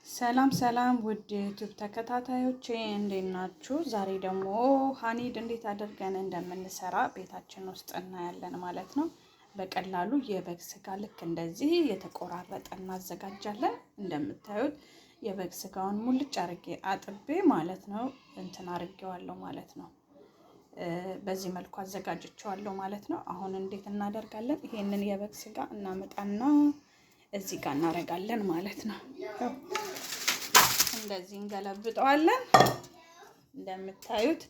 ሰላም ሰላም ውድ ዩቲዩብ ተከታታዮቼ እንዴት ናችሁ? ዛሬ ደግሞ ሀኒድ እንዴት አድርገን እንደምንሰራ ቤታችን ውስጥ እናያለን ማለት ነው። በቀላሉ የበግ ስጋ ልክ እንደዚህ የተቆራረጠ እናዘጋጃለን። እንደምታዩት የበግ ስጋውን ሙልጭ አርጌ አጥቤ ማለት ነው እንትን አርጌዋለሁ ማለት ነው። በዚህ መልኩ አዘጋጅቼዋለሁ ማለት ነው። አሁን እንዴት እናደርጋለን? ይሄንን የበግ ስጋ እናመጣና እዚህ ጋር እናረጋለን ማለት ነው። እንደዚህ እንገለብጠዋለን። እንደምታዩት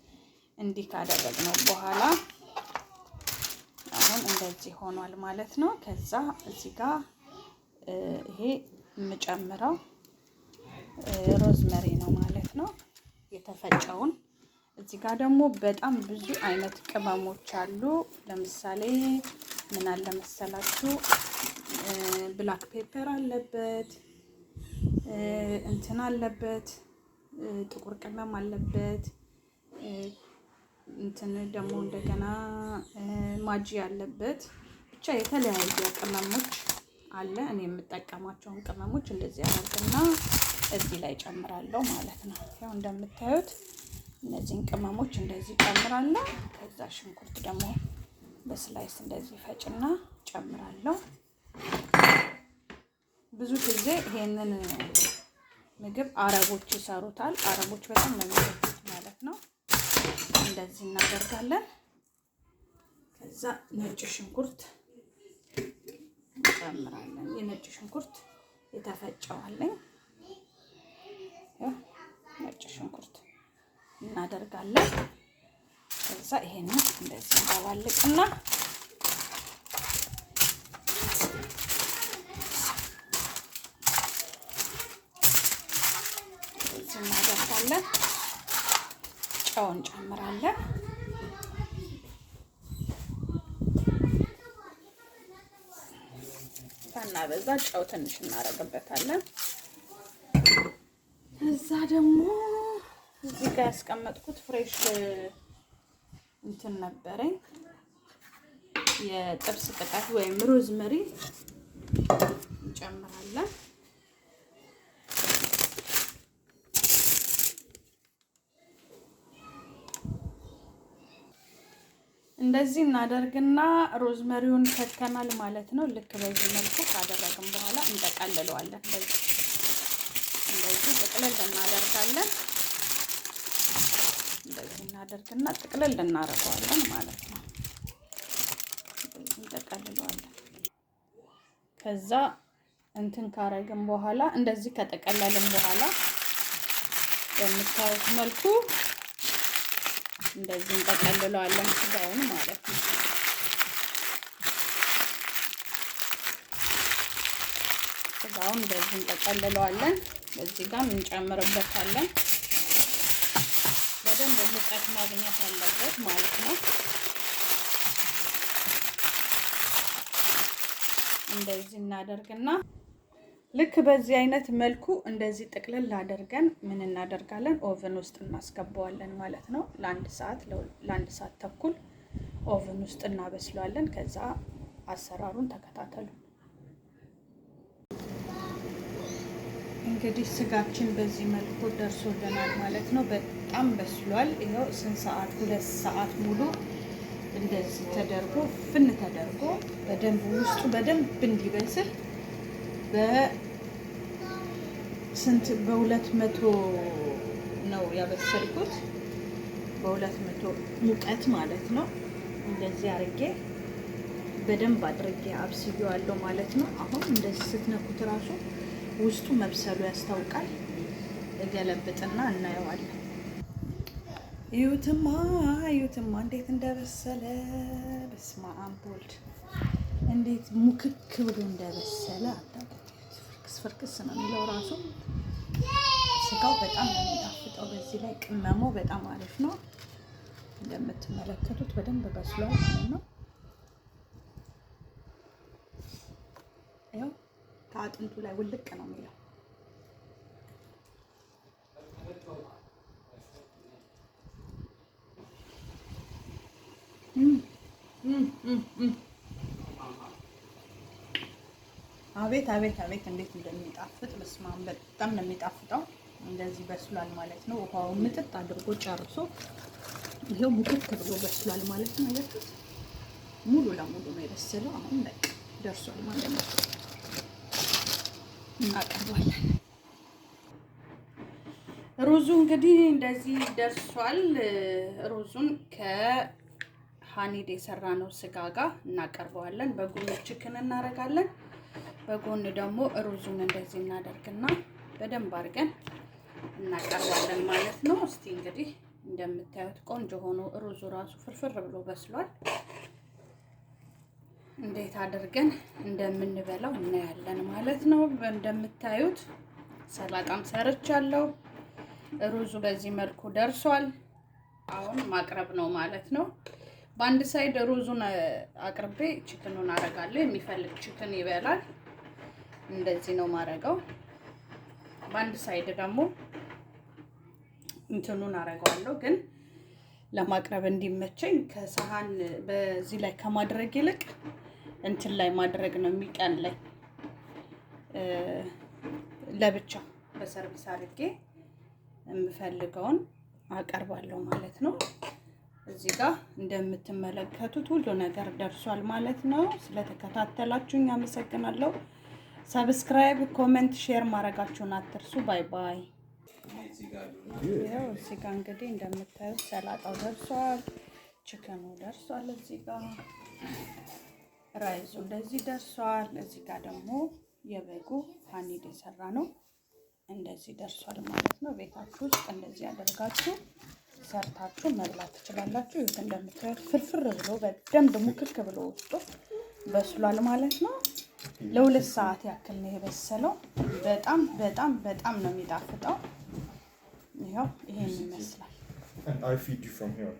እንዲህ ካደረግነው በኋላ አሁን እንደዚህ ሆኗል ማለት ነው። ከዛ እዚህ ጋር ይሄ የምጨምረው ሮዝመሪ ነው ማለት ነው፣ የተፈጨውን። እዚህ ጋር ደግሞ በጣም ብዙ አይነት ቅመሞች አሉ። ለምሳሌ ምን አለ መሰላችሁ? ብላክ ፔፐር አለበት፣ እንትን አለበት፣ ጥቁር ቅመም አለበት፣ እንትን ደግሞ እንደገና ማጂ አለበት። ብቻ የተለያዩ ቅመሞች አለ። እኔ የምጠቀማቸውን ቅመሞች እንደዚህ አደርግና እዚህ ላይ ጨምራለሁ ማለት ነው። ያው እንደምታዩት እነዚህን ቅመሞች እንደዚህ ጨምራለሁ። ከዛ ሽንኩርት ደግሞ በስላይስ እንደዚህ ፈጭና ጨምራለሁ። ብዙ ጊዜ ይሄንን ምግብ አረቦች ይሰሩታል። አረቦች በጣም ነው የሚወዱት ማለት ነው። እንደዚህ እናደርጋለን። ከዛ ነጭ ሽንኩርት እንጨምራለን። የነጭ ሽንኩርት የተፈጨዋለኝ ነጭ ሽንኩርት እናደርጋለን። ከዛ ይሄንን እንደዚህ እንዳባልቅና እንደዚህ እናደርጋለን። ጨው እንጨምራለን። በዛ ጨው ትንሽ እናደርግበታለን። እዛ ደግሞ እዚህ ጋር ያስቀመጥኩት ፍሬሽ እንትን ነበረኝ፣ የጥብስ ቅጠል ወይም ሮዝመሪ እንጨምራለን። እንደዚህ እናደርግና ሮዝመሪውን ከተናል ማለት ነው። ልክ በዚህ መልኩ ካደረግን በኋላ እንጠቀልለዋለን። እንደዚህ ጥቅልል እናደርጋለን። እንደዚህ እናደርግና ጥቅልል እናደርገዋለን ማለት ነው። እንደዚህ እንጠቀልለዋለን። ከዛ እንትን ካረግን በኋላ እንደዚህ ከጠቀለልን በኋላ በምታዩት መልኩ እንደዚህ እንጠቀልለዋለን ስጋውን ማለት ነው። ስጋውን እንደዚህ እንጠቀልለዋለን። በዚህ ጋር እንጨምርበታለን። በደንብ ሙቀት ማግኘት አለበት ማለት ነው። እንደዚህ እናደርግና ልክ በዚህ አይነት መልኩ እንደዚህ ጥቅልል አድርገን ምን እናደርጋለን? ኦቨን ውስጥ እናስገባዋለን ማለት ነው። ለአንድ ሰዓት ተኩል ኦቨን ውስጥ እናበስለዋለን። ከዛ አሰራሩን ተከታተሉ። እንግዲህ ስጋችን በዚህ መልኩ ደርሶልናል ማለት ነው። በጣም በስሏል። ይኸው ስንት ሰዓት? 2 ሰዓት ሙሉ እንደዚህ ተደርጎ ፍን ተደርጎ በደንብ ውስጡ በደንብ እንዲበስል በ200 ነው ያበሰልኩት። በ200 ሙቀት ማለት ነው። እንደዚህ አድርጌ በደንብ አድርጌ አብስዬዋለሁ ማለት ነው። አሁን እንደዚህ ስትነኩት ራሱ ውስጡ መብሰሉ ያስታውቃል። እገለብጥና እናየዋለን። እዩትማ እንዴት እንደበሰለ። በስመ አብ ወልድ፣ እንዴት ሙክክ ብሎ እንደበሰለ አታውቁት። ፍርክስ ነው የሚለው ራሱ። ስጋው በጣም ነው የሚጣፍጠው። በዚህ ላይ ቅመሙ በጣም አሪፍ ነው። እንደምትመለከቱት በደንብ በስሏል ማለት ነው። ያው ከአጥንቱ ላይ ውልቅ ነው የሚለው። አቤት አቤት አቤት እንዴት እንደሚጣፍጥ በስማም በጣም ነው የሚጣፍጠው። እንደዚህ በስሏል ማለት ነው። ውሃው ምጥጥ አድርጎ ጨርሶ ይሄው ሙክክ ብሎ በስሏል ማለት ነው። አያችሁ ሙሉ ለሙሉ ነው የበሰለው። አሁን በቃ ደርሷል ማለት ነው። እናቀርባለን። ሩዙ እንግዲህ እንደዚህ ደርሷል። ሩዙን ከሃኒድ የሰራነው ስጋ ጋር እናቀርበዋለን። በጎን ቺክን እናደርጋለን። በጎን ደግሞ ሩዙን እንደዚህ እናደርግና በደንብ አድርገን እናቀርባለን ማለት ነው። እስቲ እንግዲህ እንደምታዩት ቆንጆ ሆኖ ሩዙ ራሱ ፍርፍር ብሎ በስሏል። እንዴት አድርገን እንደምንበላው እናያለን ማለት ነው። እንደምታዩት ሰላጣም ሰርቻለሁ። ሩዙ በዚህ መልኩ ደርሷል። አሁን ማቅረብ ነው ማለት ነው። በአንድ ሳይድ ሩዙን አቅርቤ ቺክኑን አረጋለሁ። የሚፈልግ ቺክን ይበላል። እንደዚህ ነው ማረጋው። በአንድ ሳይድ ደግሞ እንትኑን አረጋለሁ። ግን ለማቅረብ እንዲመቸኝ ከሰሃን በዚህ ላይ ከማድረግ ይልቅ እንትን ላይ ማድረግ ነው የሚቀለኝ። ለብቻ በሰርቪስ አድርጌ የምፈልገውን አቀርባለሁ ማለት ነው። እዚህ ጋር እንደምትመለከቱት ሁሉ ነገር ደርሷል ማለት ነው። ስለተከታተላችሁኝ አመሰግናለሁ። ሰብስክራይብ፣ ኮሜንት፣ ሼር ማድረጋችሁን አትርሱ። ባይ ባይ። ያው እዚህ ጋር እንግዲህ እንደምታዩት ሰላጣው ደርሷል፣ ቺከኑ ደርሷል። እዚህ ጋር ራይዙ እንደዚህ ደርሷል። እዚህ ጋር ደግሞ የበጉ ሃኒድ የሰራ ነው እንደዚህ ደርሷል ማለት ነው። ቤታችሁ ውስጥ እንደዚህ አድርጋችሁ ሰርታችሁ መብላት ትችላላችሁ። ይሄ እንደምታዩት ፍርፍር ብሎ በደንብ ሙክክ ብሎ ውስጡ በስሏል ማለት ነው። ለ2 ሰዓት ያክል ነው የበሰለው። በጣም በጣም በጣም ነው የሚጣፍጠው። ይሄው ይሄን ይመስላል። And I feed you from here.